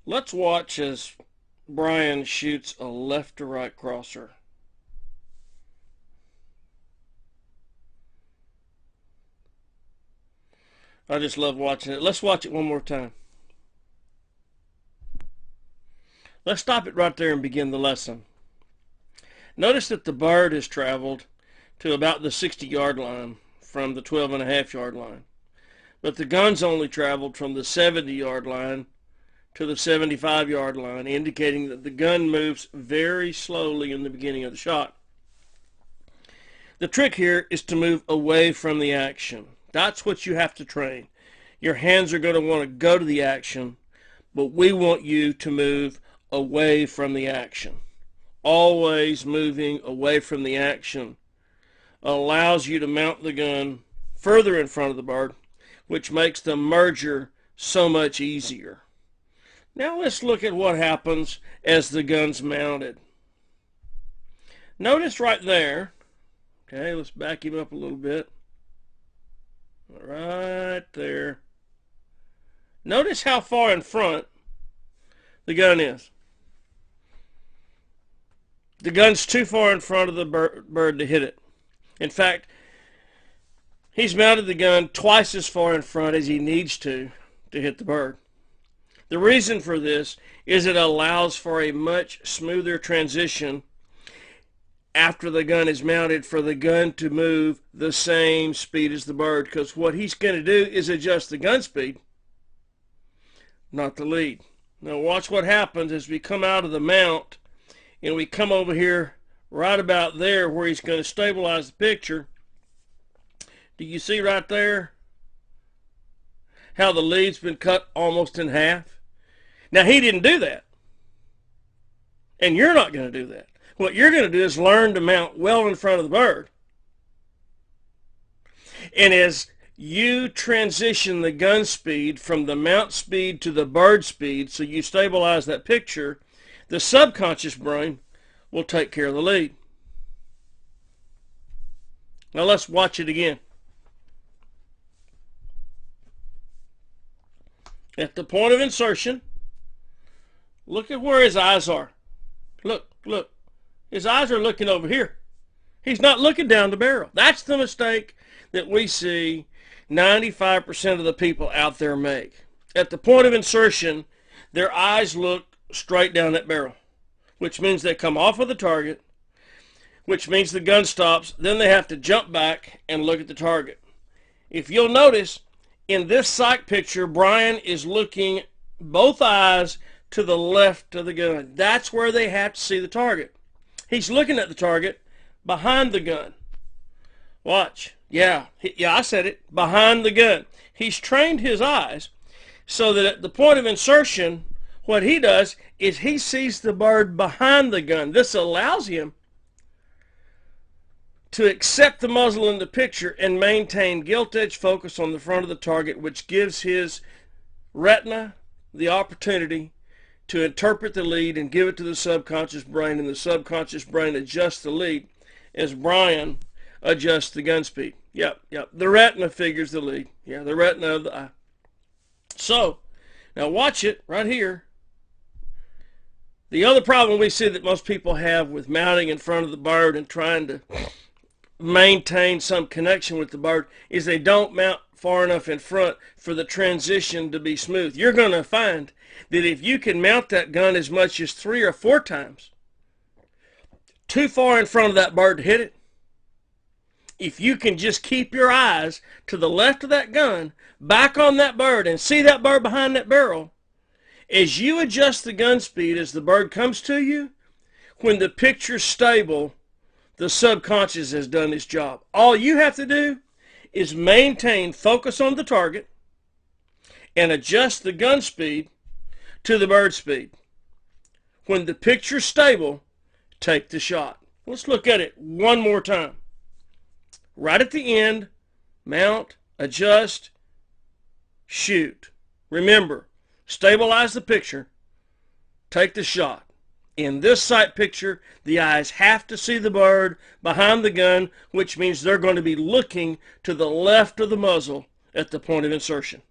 Let's watch as Brian shoots a left to right crosser. I just love watching it. Let's watch it one more time. Let's stop it right there and begin the lesson. Notice that the bird has traveled to about the 60-yard line from the 12.5-yard line. But the gun's only traveled from the 70-yard line to the 75-yard line, indicating that the gun moves very slowly in the beginning of the shot. The trick here is to move away from the action. That's what you have to train. Your hands are going to want to go to the action, but we want you to move away from the action. Always moving away from the action allows you to mount the gun further in front of the bird, which makes the merger so much easier. Now let's look at what happens as the gun's mounted. Notice right there, okay, let's back him up a little bit. Right there. Notice how far in front the gun is. The gun's too far in front of the bird to hit it. In fact, he's mounted the gun twice as far in front as he needs to hit the bird. The reason for this is it allows for a much smoother transition after the gun is mounted for the gun to move the same speed as the bird, because what he's going to do is adjust the gun speed, not the lead. Now watch what happens as we come out of the mount and we come over here right about there where he's going to stabilize the picture. Do you see right there how the lead's been cut almost in half? Now he didn't do that, and you're not going to do that. What you're going to do is learn to mount well in front of the bird. And as you transition the gun speed from the mount speed to the bird speed, so you stabilize that picture, the subconscious brain will take care of the lead. Now let's watch it again. At the point of insertion, look at where his eyes are. Look, look. His eyes are looking over here. He's not looking down the barrel. That's the mistake that we see 95% of the people out there make. At the point of insertion, their eyes look straight down that barrel, which means they come off of the target, which means the gun stops. Then they have to jump back and look at the target. If you'll notice, in this sight picture, Brian is looking both eyes to the left of the gun. That's where they have to see the target. He's looking at the target behind the gun. Watch. Yeah, I said it. Behind the gun. He's trained his eyes so that at the point of insertion, what he does is he sees the bird behind the gun. This allows him to accept the muzzle in the picture and maintain gilt-edge focus on the front of the target, which gives his retina the opportunity to interpret the lead and give it to the subconscious brain, and the subconscious brain adjusts the lead as Brian adjusts the gun speed. Yep. The retina figures the lead. Yeah, the retina of the eye. So, now watch it right here. The other problem we see that most people have with mounting in front of the bird and trying to maintain some connection with the bird is they don't mount far enough in front for the transition to be smooth. You're going to find that if you can mount that gun as much as 3 or 4 times too far in front of that bird to hit it, if you can just keep your eyes to the left of that gun, back on that bird, and see that bird behind that barrel, as you adjust the gun speed as the bird comes to you, when the picture's stable, the subconscious has done its job. All you have to do is maintain focus on the target and adjust the gun speed to the bird speed. When the picture's stable, take the shot. Let's look at it one more time. Right at the end, mount, adjust, shoot. Remember, stabilize the picture, take the shot. In this sight picture, the eyes have to see the bird behind the gun, which means they're going to be looking to the left of the muzzle at the point of insertion.